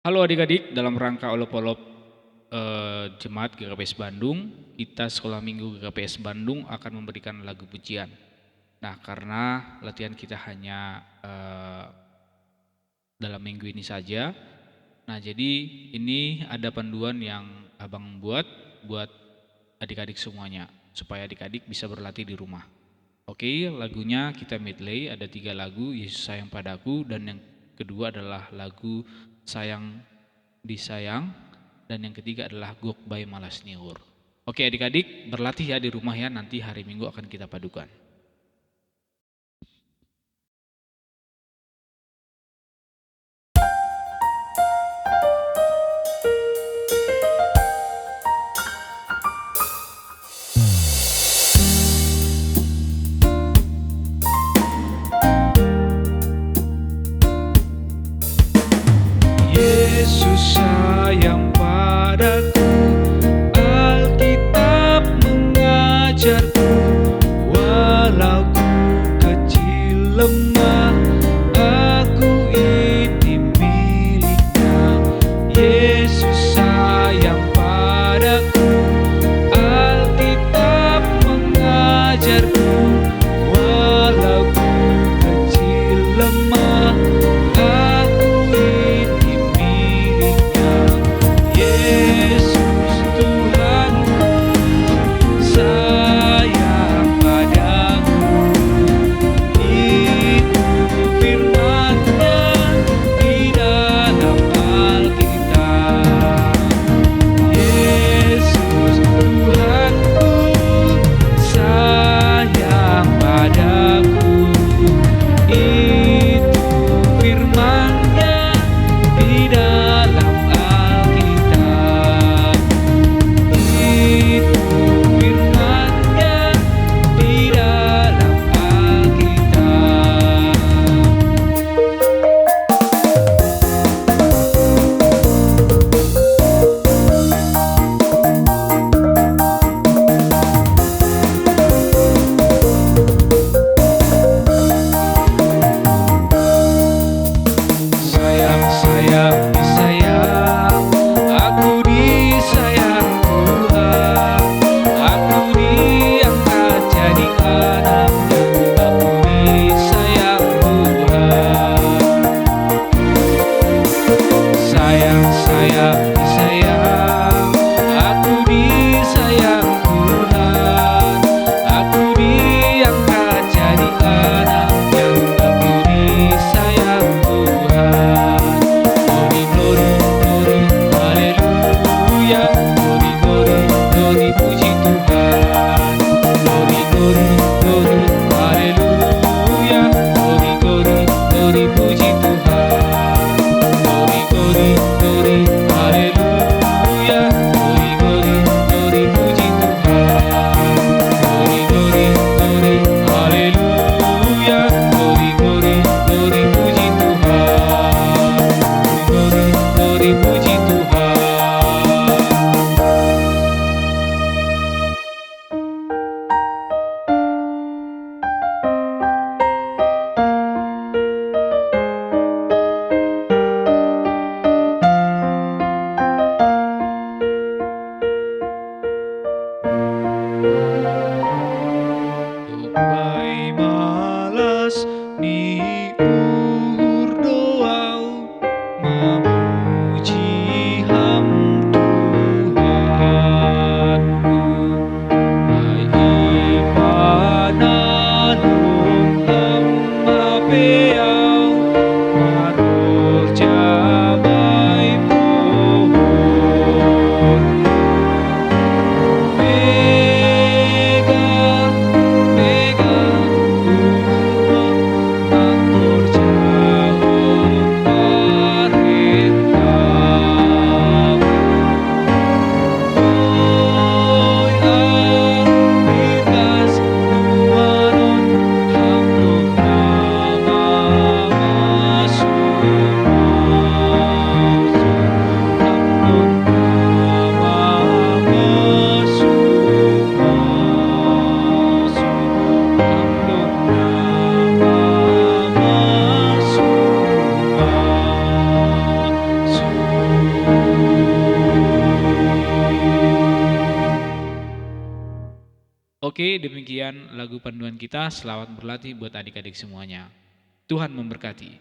Halo adik-adik, dalam rangka olop-olop Jemaat GKPS Bandung, kita Sekolah Minggu GKPS Bandung akan memberikan lagu pujian. Nah, karena latihan kita hanya dalam minggu ini saja, nah jadi ini ada panduan yang abang buat adik-adik semuanya, supaya adik-adik bisa berlatih di rumah. Oke, lagunya kita medley, ada 3 lagu, Yesus Sayang Padaku, dan yang kedua adalah lagu Sayang Disayang, dan yang ketiga adalah Gok by Malas Niur. Oke adik-adik, berlatih ya di rumah ya, nanti hari Minggu akan kita padukan. Yesus sayang padaku, Alkitab mengajarku, walau ku kecil lemah, aku ini miliknya. Yesus sayang padaku, Alkitab mengajarku, walau ku kecil lemah, aku ini miliknya. Yesus Tuhanku sayang padaku, itu firman-Nya di dalam Alkitab. Yesus Tuhanku sayang padaku, itu firman-Nya di dalam Alkitab. Itu firman-Nya di dalam Alkitab. Sayang, sayang, disayang, aku disayang Tuhan, aku diangkat jadi anaknya, aku disayang Tuhan. Sayang, sayang, disayang, aku disayang Tuhan, aku diangkat jadi anaknya, aku disayang Tuhan. Glory, glory, glory, haleluya. Glory, glory, glory, puji Tuhan. Glory, glory, glory, haleluya. Glory, glory, glory, puji Tuhan. Glory, glory, glory, haleluya. Oke, demikian lagu panduan kita. Selamat berlatih buat adik-adik semuanya. Tuhan memberkati.